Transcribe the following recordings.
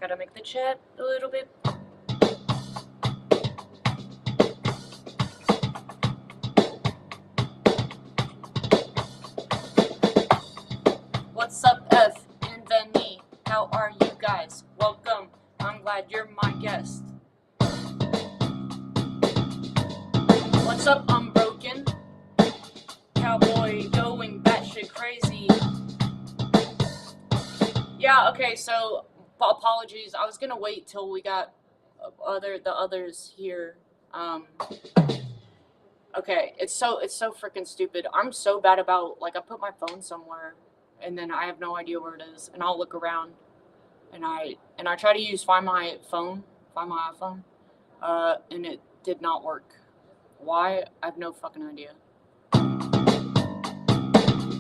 Gotta make the chat a little bit. What's up, F and Benny? How are you guys? Welcome. I'm glad you're my guest. What's up, Unbroken? Cowboy going batshit crazy. Yeah, okay, so apologies. I was gonna wait till we got the others here. Okay, it's so freaking stupid. I'm so bad about, like, I put my phone somewhere and then I have no idea where it is, and I'll look around and I try to find my iPhone, and it did not work. Why? I have no fucking idea.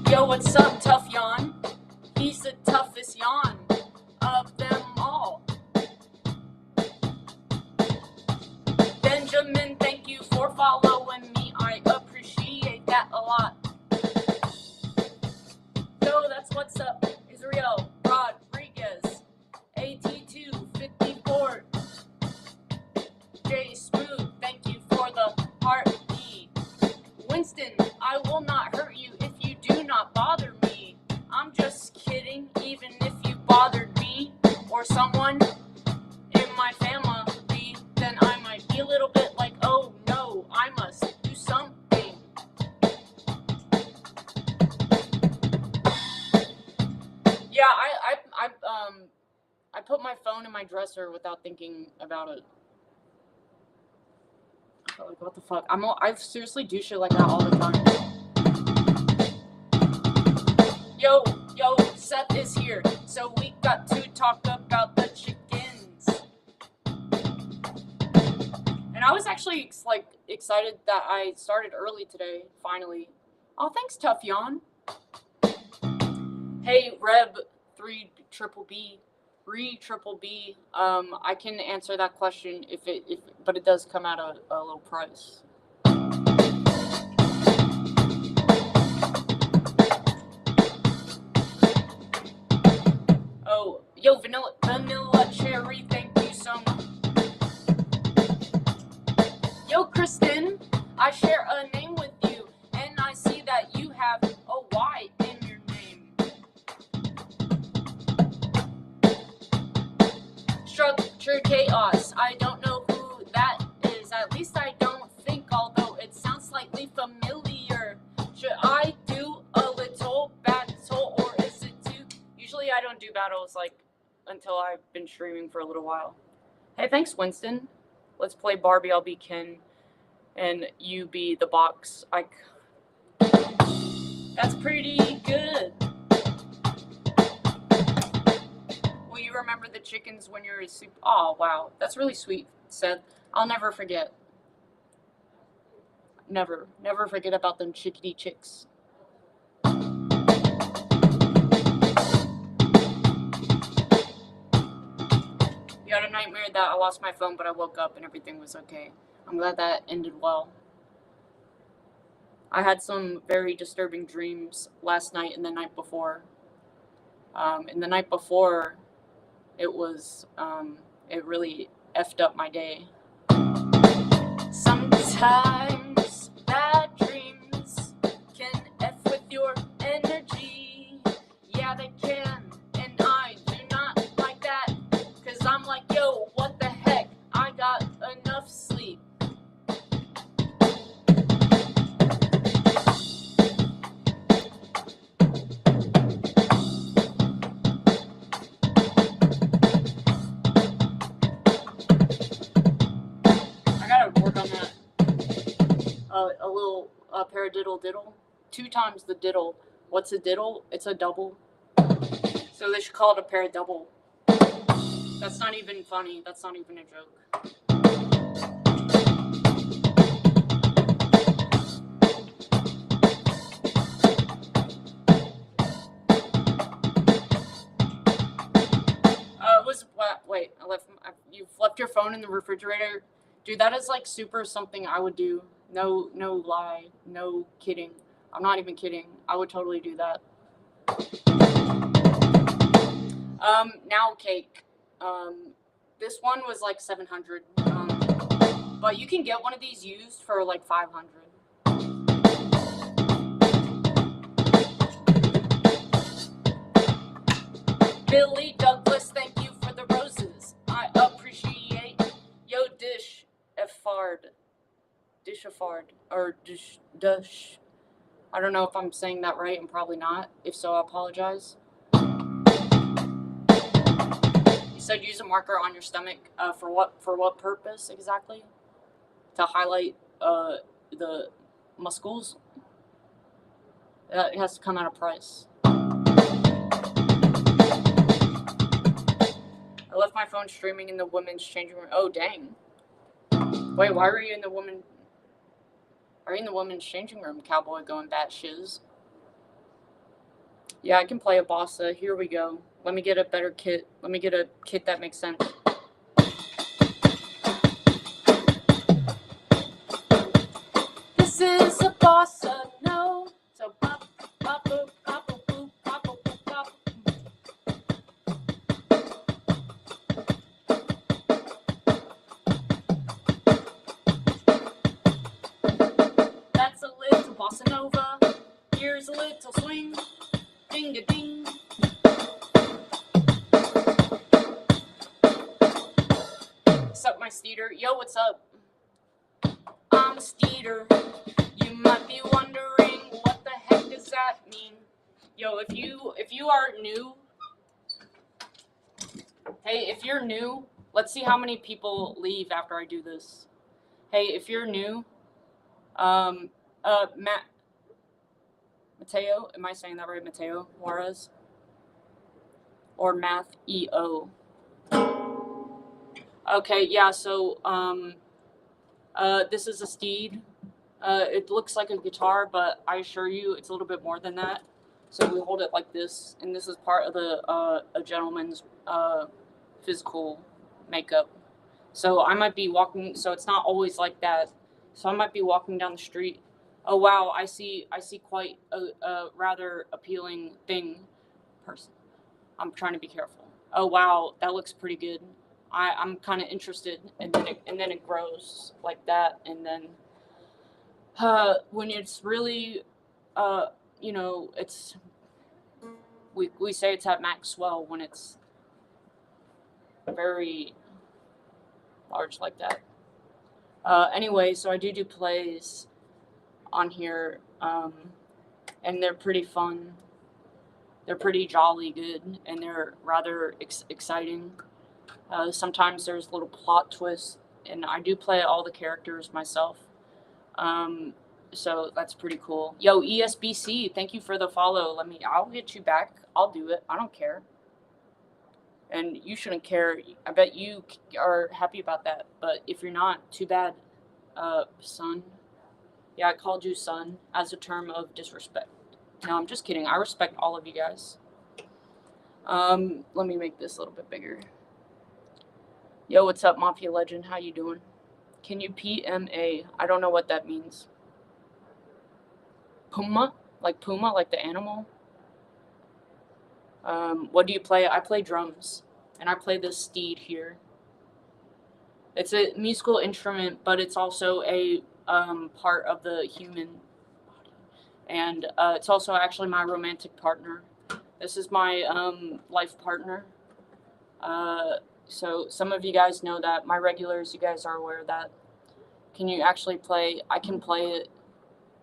Yo, what's up, Tough Yawn? He's the toughest yawn of them all. Benjamin, thank you for following me. I appreciate that a lot. Yo, that's what's up. Israel Rodriguez, AT254. Jay Smooth, thank you for the heartbeat. Winston, I will not hurt you if you do not bother me. I'm just kidding, even if you bothered me or someone in my family, then I might be a little bit like, oh no, I must do something. Yeah, I put my phone in my dresser without thinking about it. Like, what the fuck? I seriously do shit like that all the time. Yo, Seth is here, so we got to talk about the chickens. And I was actually, like, excited that I started early today, finally. Oh, thanks, Tough Yawn. Hey, Reb 3BBB. I can answer that question but it does come at a low price. Oh, yo, Vanilla Cherry, thank you so much. Yo, Kristen, I share a name with you, and I see that you have a Y in your name. Structured Chaos, I don't know who that is. At least I don't think, although it sounds slightly familiar. Should I do a little battle, or is it too... Usually I don't do battles, like, until I've been streaming for a little while. Hey, thanks, Winston. Let's play Barbie, I'll be Ken, and you be the box. That's pretty good. Will you remember the chickens when you're asleep? Oh, wow. That's really sweet, Seth. I'll never forget. Never forget about them chickadee chicks. You had a nightmare that I lost my phone, but I woke up and everything was okay. I'm glad that ended well. I had some very disturbing dreams last night and the night before. And the night before, it was, it really effed up my day. Sometimes bad dreams can F with your energy. Yeah, they can, and I do not like that. Cause I'm like, yo, what the heck? I got enough sleep. I gotta work on that. A little paradiddle diddle. 2 times the diddle. What's a diddle? It's a double. So they should call it a paradouble. That's not even funny. That's not even a joke. Wait, you've left your phone in the refrigerator? Dude, that is like super something I would do. No lie. No kidding. I'm not even kidding. I would totally do that. Now cake. This one was like 700. But you can get one of these used for like 500. Billy Douglas, thank you for the roses. I appreciate yo dish effard. Dish effard. Or dish. I don't know if I'm saying that right. I'm probably not. If so, I apologize. You said use a marker on your stomach. For what purpose exactly? To highlight the muscles. It has to come at a price. I left my phone streaming in the women's changing room. Oh dang! Wait, why were you in the woman? Are you in the women's changing room, cowboy? Going bat shiz. Yeah, I can play a bossa. Here we go. Let me get a better kit. Let me get a kit that makes sense. This is a bossa, no. So pop, pop, boop, pop, boop, boop, pop, boop, boop, pop. That's a little bossa nova. Here's a little swing. Ding a ding. What's up, my steeder? Yo, what's up? I'm a steeder. You might be wondering what the heck does that mean? Yo, if you are new, hey, if you're new, let's see how many people leave after I do this. Hey, if you're new, Mateo, am I saying that right? Mateo Juarez or Math EO? Okay, yeah. So this is a steed. It looks like a guitar, but I assure you, it's a little bit more than that. So we hold it like this, and this is part of the a gentleman's physical makeup. So I might be walking. So it's not always like that. So I might be walking down the street. Oh wow, I see quite a rather appealing thing. Person. I'm trying to be careful. Oh wow, that looks pretty good. I'm kind of interested, and then it grows like that, and then when it's really, it's we say it's at max swell when it's very large like that. Anyway, so I do plays on here, and they're pretty fun. They're pretty jolly good, and they're rather exciting. Sometimes there's little plot twists, and I do play all the characters myself. So that's pretty cool. Yo, ESBC, thank you for the follow. I'll get you back. I'll do it. I don't care. And you shouldn't care. I bet you are happy about that. But if you're not, too bad, son. Yeah, I called you son as a term of disrespect. No, I'm just kidding. I respect all of you guys. Let me make this a little bit bigger. Yo, what's up, Mafia Legend? How you doing? Can you PMA? I don't know what that means. Puma? Like Puma, like the animal? What do you play? I play drums, and I play this steed here. It's a musical instrument, but it's also a part of the human body. And it's also actually my romantic partner. This is my life partner. So some of you guys know that. My regulars, you guys are aware of that. Can you actually play? I can play it.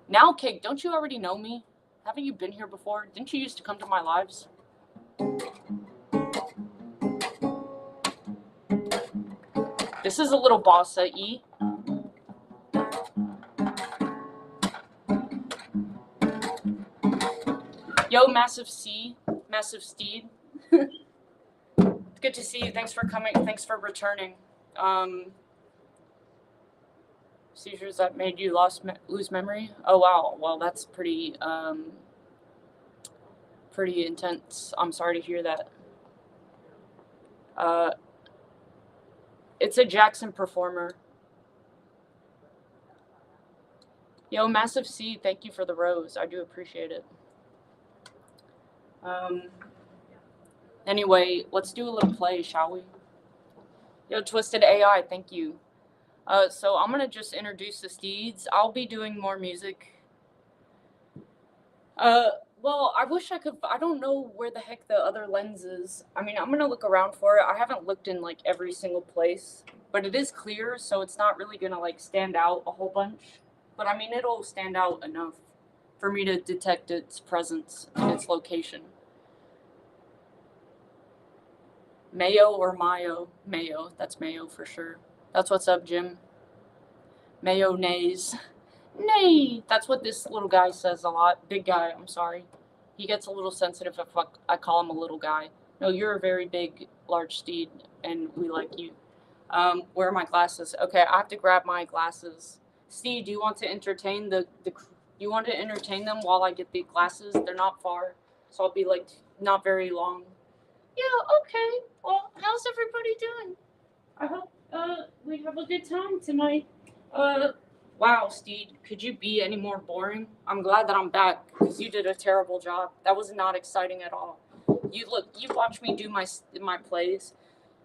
Now, Cake, don't you already know me? Haven't you been here before? Didn't you used to come to my lives? This is a little bossa E. Yo, Massive C, Massive Steed. It's good to see you. Thanks for coming. Thanks for returning. Seizures that made you lose memory? Oh wow. Well, that's pretty pretty intense. I'm sorry to hear that. It's a Jackson performer. Yo, Massive C, thank you for the rose. I do appreciate it. Anyway, let's do a little play, shall we? Yo, Twisted AI, thank you. So I'm gonna just introduce the steeds. I'll be doing more music. Uh, well, I wish I could. I don't know where the heck the other lens is. I mean, I'm gonna look around for it. I haven't looked in like every single place, but it is clear, so it's not really gonna like stand out a whole bunch. But I mean, it'll stand out enough for me to detect its presence and its location. Mayo or Mayo? Mayo. That's Mayo for sure. That's what's up, Jim. Mayonnaise. Nay. That's what this little guy says a lot. Big guy, I'm sorry. He gets a little sensitive if I call him a little guy. No, you're a very big, large steed, and we like you. Where are my glasses? Okay, I have to grab my glasses. Steve, do you want to entertain you want to entertain them while I get the glasses? They're not far, so I'll be like not very long. Yeah, okay. Well, how's everybody doing? I hope we have a good time tonight. Uh, wow, Steed, could you be any more boring? I'm glad that I'm back because you did a terrible job. That was not exciting at all. You watch me do my plays.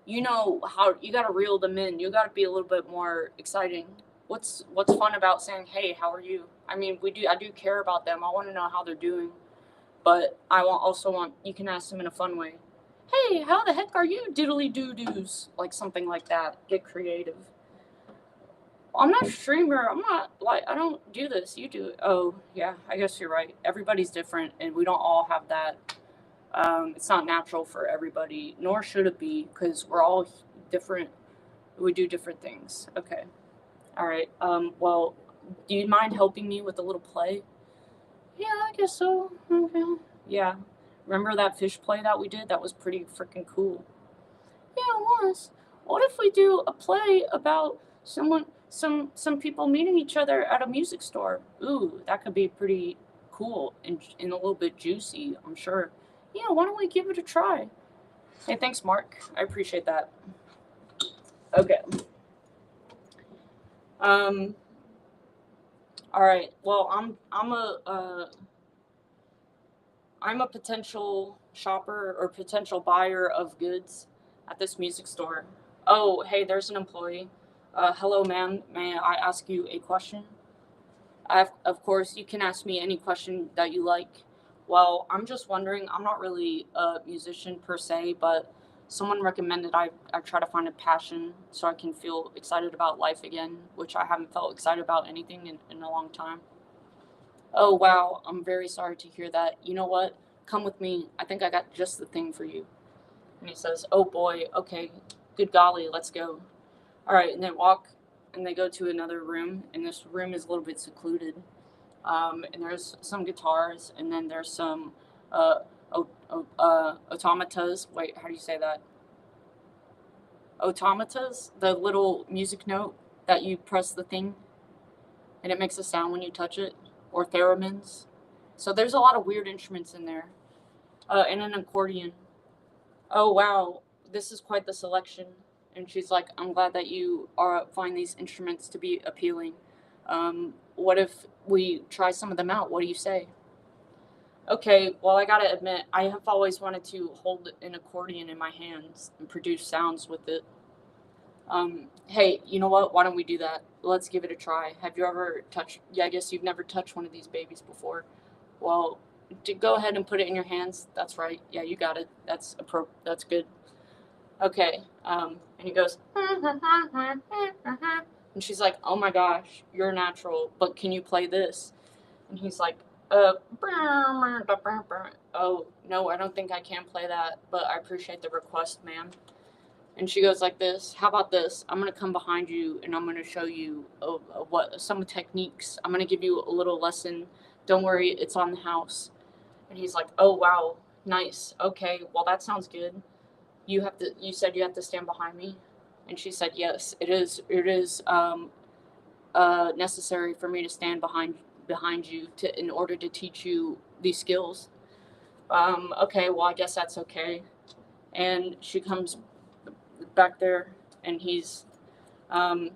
You know how you gotta reel them in. You gotta be a little bit more exciting. What's fun about saying, "Hey, how are you?" I mean, I do care about them. I want to know how they're doing, but also want you can ask them in a fun way. Hey, how the heck are you, diddly doo doos? Like something like that. Get creative. I'm not a streamer. I'm not like I don't do this. You do it. Oh yeah, I guess you're right. Everybody's different, and we don't all have that. It's not natural for everybody, nor should it be, because we're all different. We do different things. Okay. All right. Well, do you mind helping me with a little play? Yeah, I guess so. Okay. Yeah. Remember that fish play that we did? That was pretty freaking cool. Yeah, it was. What if we do a play about some people meeting each other at a music store? Ooh, that could be pretty cool and a little bit juicy, I'm sure. Yeah, why don't we give it a try? Hey, thanks, Mark. I appreciate that. Okay. Um. All right. Well, I'm a potential shopper or potential buyer of goods at this music store. Oh, hey, there's an employee. Hello, ma'am. May I ask you a question? Of course, you can ask me any question that you like. Well, I'm just wondering, I'm not really a musician per se, but someone recommended I try to find a passion so I can feel excited about life again, which I haven't felt excited about anything in a long time. Oh, wow, I'm very sorry to hear that. You know what? Come with me. I think I got just the thing for you. And he says, oh boy, okay, good golly, let's go. All right, and they walk and they go to another room, and this room is a little bit secluded. And there's some guitars, and then there's some uh, automatas. Wait, how do you say that? Automatas, the little music note that you press the thing, and it makes a sound when you touch it, or theremins. So there's a lot of weird instruments in there, and an accordion. Oh wow, this is quite the selection. And she's like, I'm glad that you find these instruments to be appealing. What if we try some of them out? What do you say? Okay, well, I gotta admit, I have always wanted to hold an accordion in my hands and produce sounds with it. Hey, you know what? Why don't we do that? Let's give it a try. Have you ever touched? Yeah, I guess you've never touched one of these babies before. Well, go ahead and put it in your hands. That's right. Yeah, you got it. That's good. Okay. And he goes, and she's like, oh my gosh, you're natural, but can you play this? And he's like, oh, no, I don't think I can play that, but I appreciate the request, ma'am. And she goes like this, how about this? I'm going to come behind you and I'm going to show you what some techniques. I'm going to give you a little lesson. Don't worry, it's on the house. And he's like, oh, wow, nice. Okay, well, that sounds good. You said you have to stand behind me. And she said, yes, it is necessary for me to stand behind you in order to teach you these skills. Okay, well, I guess that's okay. And she comes back there, and he's and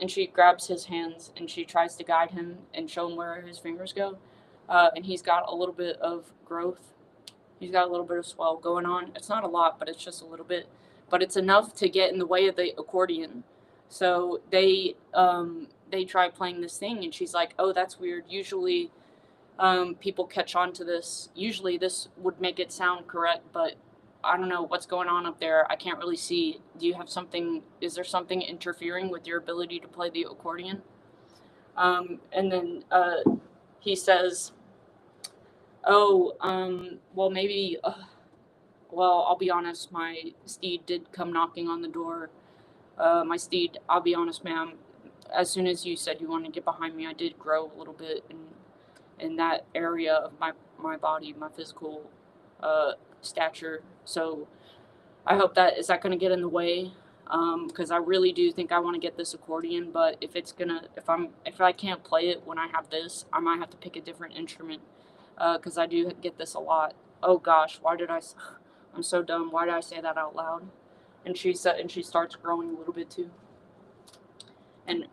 she grabs his hands and she tries to guide him and show him where his fingers go. And he's got a little bit of growth. He's got a little bit of swell going on. It's not a lot, but it's just a little bit. but it's enough to get in the way of the accordion. So they try playing this thing, and she's like, "Oh, that's weird. Usually, people catch on to this. Usually, this would make it sound correct, but I don't know what's going on up there. I can't really see. Do you have something? Is there something interfering with your ability to play the accordion?" And then he says, "Oh, well, maybe. Well, I'll be honest. My steed did come knocking on the door. My steed. I'll be honest, ma'am. As soon as you said you wanted to get behind me, I did grow a little bit in that area of my body, my physical stature. So I hope that is that going to get in the way, because I really do think I want to get this accordion. But if I can't play it when I have this, I might have to pick a different instrument, because I do get this a lot. Oh gosh, I'm so dumb. Why did I say that out loud?" And she starts growing a little bit too. And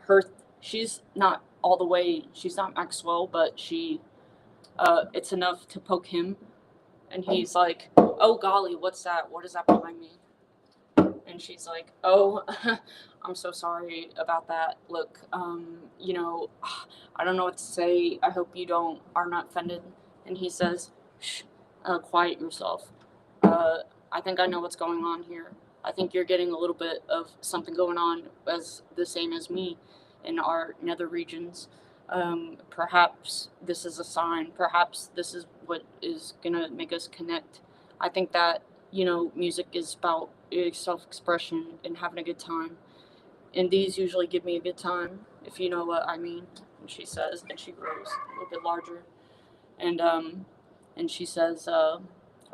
she's not all the way. She's not Maxwell, but it's enough to poke him. And he's like, "Oh golly, what's that? What is that behind me?" And she's like, "Oh, I'm so sorry about that. Look, I don't know what to say. I hope you are not offended." And he says, "Shh, quiet yourself. I think I know what's going on here. I think you're getting a little bit of something going on as the same as me in our nether regions. Perhaps this is a sign. Perhaps this is what is going to make us connect. I think that, music is about self-expression and having a good time. And these usually give me a good time, if you know what I mean." And she says, and she grows a little bit larger. And she says,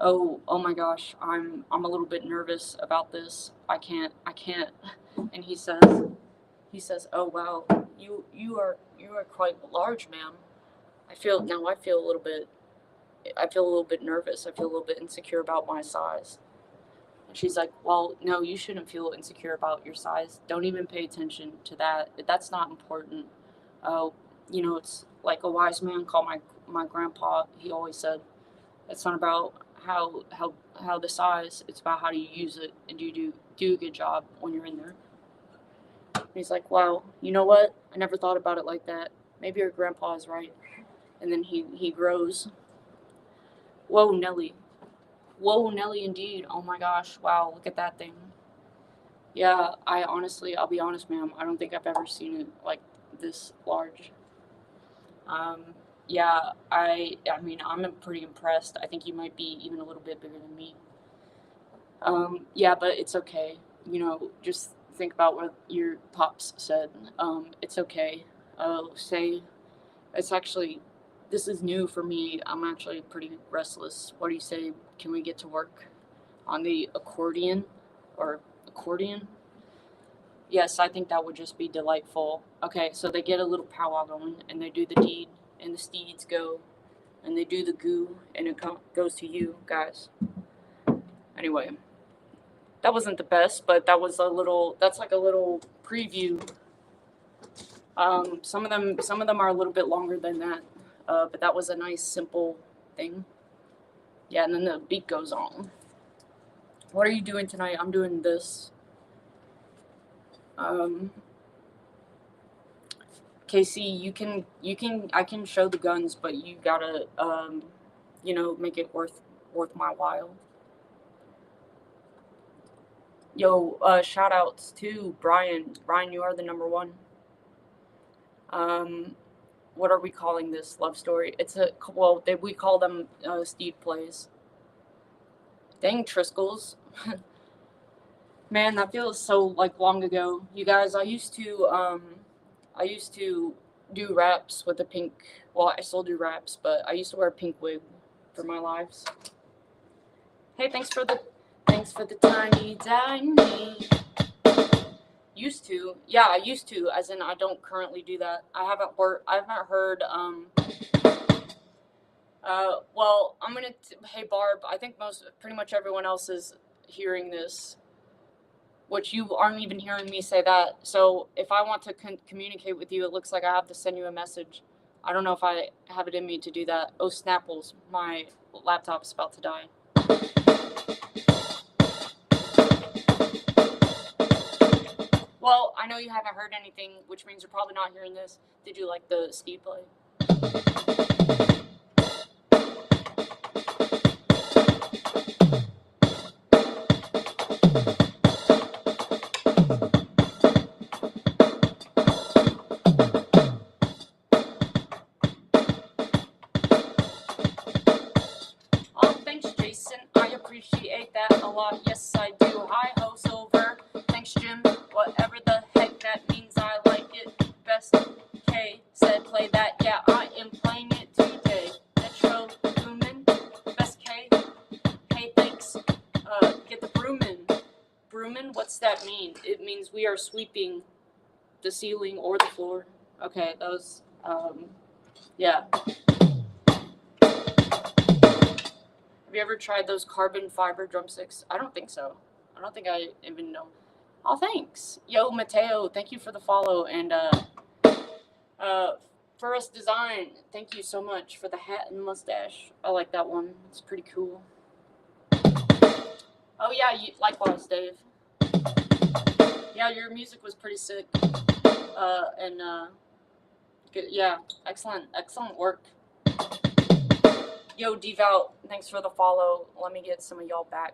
oh my gosh, I'm a little bit nervous about this. I can't. And he says, "Oh wow, you are quite large, ma'am. I feel a little bit nervous. I feel a little bit insecure about my size." And she's like, "Well, no, you shouldn't feel insecure about your size. Don't even pay attention to that. That's not important. It's like a wise man called my grandpa. He always said, it's not about how the size. It's about how do you use it, and do you do a good job when you're in there." And he's like, "Wow, you know what? I never thought about it like that. Maybe your grandpa is right." And then he grows. Whoa, Nelly. Whoa, Nelly, indeed. Oh my gosh. Wow, look at that thing. Yeah, I'll be honest, ma'am. I don't think I've ever seen it like this large. Yeah, I mean, I'm pretty impressed. I think you might be even a little bit bigger than me. Yeah, but it's okay. Just think about what your pops said. It's okay. This is new for me. I'm actually pretty restless. What do you say? Can we get to work on the accordion? Yes, I think that would just be delightful. Okay, so they get a little powwow going, and they do the deed, and the steeds go, and they do the goo, and it goes to you guys. Anyway, that wasn't the best, but that's like a little preview. Some of them are a little bit longer than that, but that was a nice, simple thing. Yeah, and then the beat goes on. What are you doing tonight? I'm doing this. Casey, I can show the guns, but you gotta, make it worth my while. Yo, shout outs to Brian. Brian, you are the number one. What are we calling this love story? We call them Steve Plays. Dang, Triskells. Man, that feels so long ago. You guys, I used to do raps with a pink. Well, I still do raps, but I used to wear a pink wig for my lives. Hey, thanks for the tiny tiny. Used to, yeah, I used to. As in, I don't currently do that. I haven't heard. Well, hey Barb, I think pretty much everyone else is hearing this, which you aren't even hearing me say that. So if I want to communicate with you, it looks like I have to send you a message. I don't know if I have it in me to do that. Oh, Snapples, my laptop's about to die. I know you haven't heard anything, which means you're probably not hearing this. Did you like the Steve play? Oh, thanks, Jason. I appreciate that a lot. Yes, I do. Hi, ho, Silver. Thanks, Jim. Whatever the heck that means, I like it best. K said play that. Yeah, I am playing it today. Metro Boomin. Best K. Hey, thanks. Get the broomin'. Broomin'? What's that mean? It means we are sweeping the ceiling or the floor. Okay, that was, yeah. Have you ever tried those carbon fiber drumsticks? I don't think so. I don't think I even know. Oh, thanks. Yo, Mateo, thank you for the follow. And, First Design, thank you so much for the hat and mustache. I like that one. It's pretty cool. Oh, yeah, likewise, Dave. Yeah, your music was pretty sick. Good, yeah, excellent work. Yo, Devout, thanks for the follow. Let me get some of y'all back.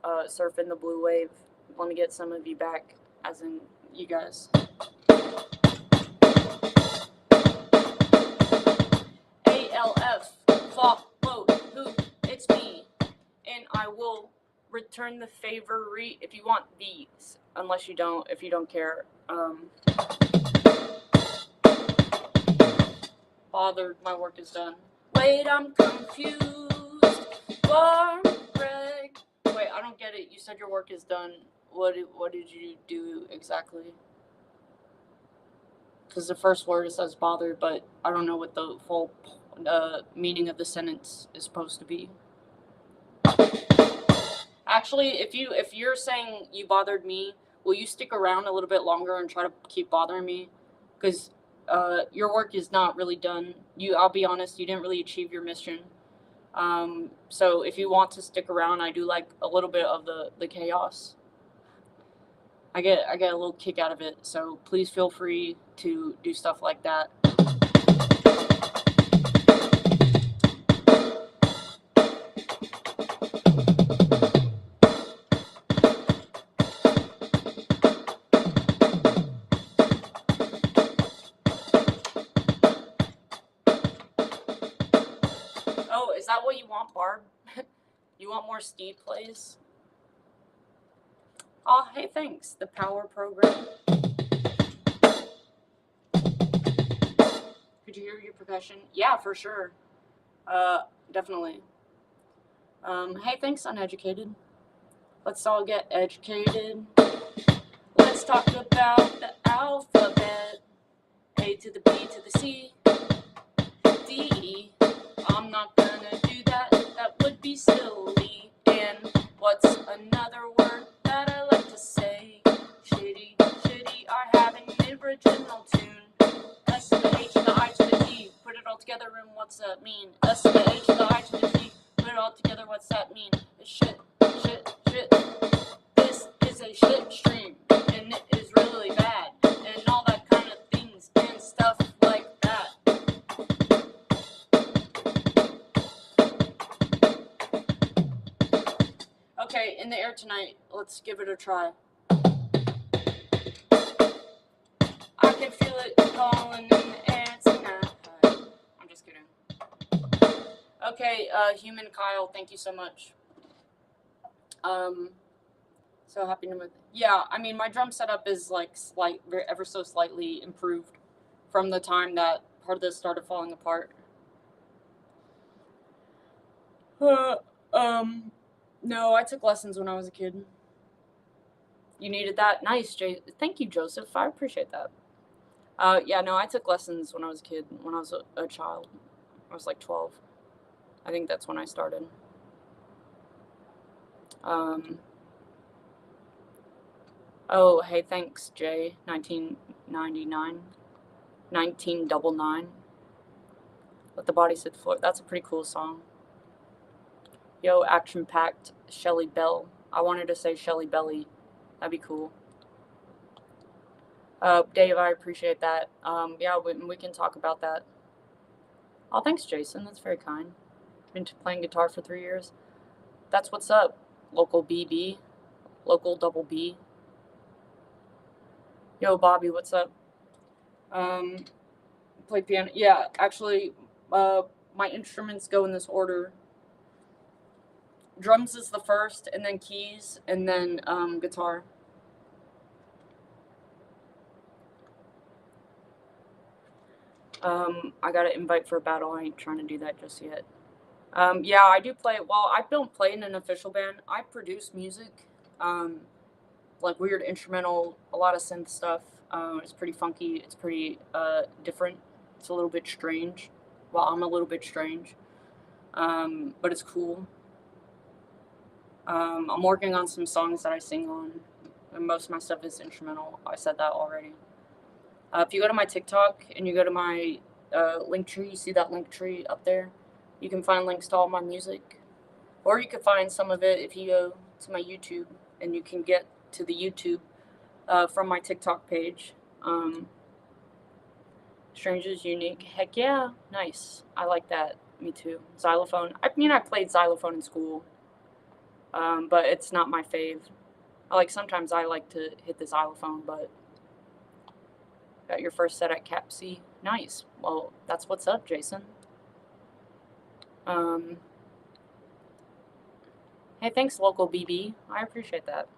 Surfing the blue wave. Let me get some of you back, as in you guys. ALF, flop, float, who, it's me. And I will return the favor if you want these. Unless you don't, if you don't care. Bothered, my work is done. Wait, I'm confused. Bar break. Wait, I don't get it. You said your work is done. What did you do exactly? Because the first word says bothered, but I don't know what the full meaning of the sentence is supposed to be. Actually, if you're saying you bothered me, will you stick around a little bit longer and try to keep bothering me? Because your work is not really done. I'll be honest, you didn't really achieve your mission. So if you want to stick around, I do like a little bit of the chaos. I get a little kick out of it. So please feel free to do stuff like that. Oh, is that what you want, Barb? You want more Steve plays? Oh, hey, thanks. The Power Program. Could you hear your percussion? Yeah, for sure. Definitely. Hey, thanks, Uneducated. Let's all get educated. Let's talk about the alphabet. A to the B to the C. D, E. I'm not gonna do that. That would be silly. And what's another word that I like to say? Shitty, I have an original tune. S to the H to the I to the T. Put it all together and what's that mean? S to the H to the I to the T. Put it all together, what's that mean? Shit. This is a shit stream. And it is really bad. And all that kind of things and stuff like that. Okay, In the Air Tonight. Let's give it a try. I can feel it calling in the air tonight. I'm just kidding. Okay, Human Kyle, thank you so much. So happy to. Yeah, I mean, my drum setup is like ever so slightly improved from the time that part of this started falling apart. No, I took lessons when I was a kid. You needed that? Nice, Jay. Thank you, Joseph. I appreciate that. Yeah, no, I took lessons when I was a kid, when I was a child. I was like 12. I think that's when I started. Oh, hey, thanks, Jay. 1999. 1999. Let the Body Sit Floor. That's a pretty cool song. Yo, action-packed Shelly Bell. I wanted to say Shelly Belly. That'd be cool. Dave, I appreciate that. Yeah, we can talk about that. Oh, thanks, Jason. That's very kind. Been playing guitar for 3 years. That's what's up. Local BB. Local double B. Yo, Bobby, what's up? Play piano. Yeah, actually, my instruments go in this order. Drums is the first, and then keys, and then guitar. I got an invite for a battle. I ain't trying to do that just yet. Yeah, I do play. Well, I don't play in an official band. I produce music, like weird instrumental, a lot of synth stuff. It's pretty funky. It's pretty different. It's a little bit strange. Well, I'm a little bit strange, but it's cool. I'm working on some songs that I sing on, and most of my stuff is instrumental. I said that already. If you go to my TikTok and you go to my link tree, you see that link tree up there? You can find links to all my music. Or you can find some of it if you go to my YouTube, and you can get to the YouTube from my TikTok page. Strange is unique. Heck yeah, nice. I like that. Me too. Xylophone. I mean, I played xylophone in school, but it's not my fave. Sometimes I like to hit the xylophone, but got your first set at Cap C. Nice. Well, that's what's up, Jason. Hey, thanks, local BB. I appreciate that.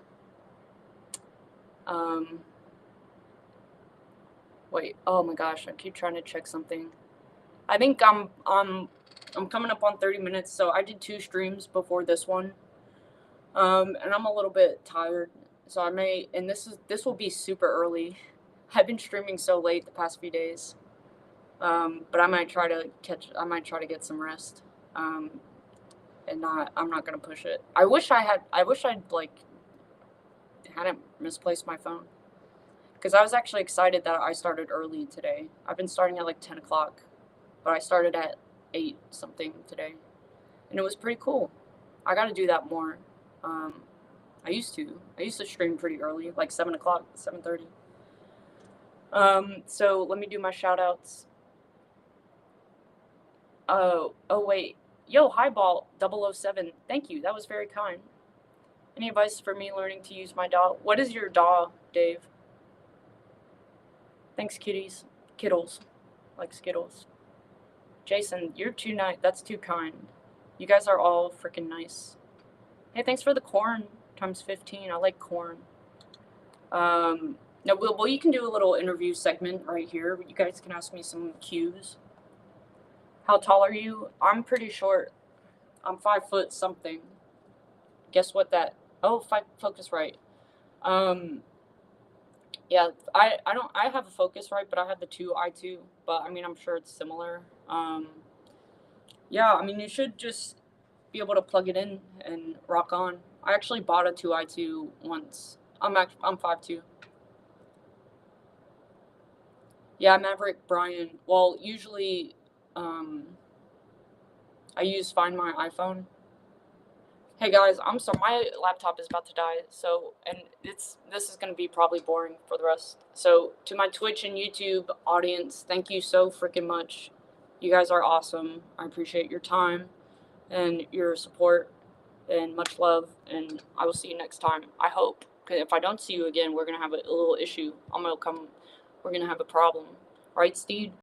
Wait. Oh my gosh, I keep trying to check something. I think I'm coming up on 30 minutes, so I did 2 streams before this one. And I'm a little bit tired, so I may, and this will be super early. I've been streaming so late the past few days. But I might try to get some rest. And I'm not gonna push it. I wish I'd hadn't misplaced my phone. Because I was actually excited that I started early today. I've been starting at like 10 o'clock, but I started at 8 something today. And it was pretty cool. I gotta do that more. I used to stream pretty early, like 7 o'clock, 7:30. So let me do my shout outs. Oh wait. Yo, Highball 007. Thank you. That was very kind. Any advice for me learning to use my DAW? What is your DAW, Dave? Thanks, kitties. Kittles. Like Skittles. Jason, you're too nice. That's too kind. You guys are all freaking nice. Hey, thanks for the corn times 15. I like corn. No, well, you can do a little interview segment right here. You guys can ask me some cues. How tall are you? I'm pretty short. I'm 5 foot something. Guess what that? Oh, focus right. Yeah, I have a focus right, but I have the 2i2. But I mean, I'm sure it's similar. Yeah, I mean, you should just be able to plug it in and rock on. I actually bought a 2i2 once. I'm 5'2". Yeah, Maverick Brian. Well, usually, I use Find My iPhone. Hey guys, I'm sorry, my laptop is about to die. So, and this is gonna be probably boring for the rest. So, to my Twitch and YouTube audience, thank you so freaking much. You guys are awesome. I appreciate your time and your support, and much love. And I will see you next time. I hope. Because if I don't see you again, we're gonna have a little issue. We're gonna have a problem, right, Steve?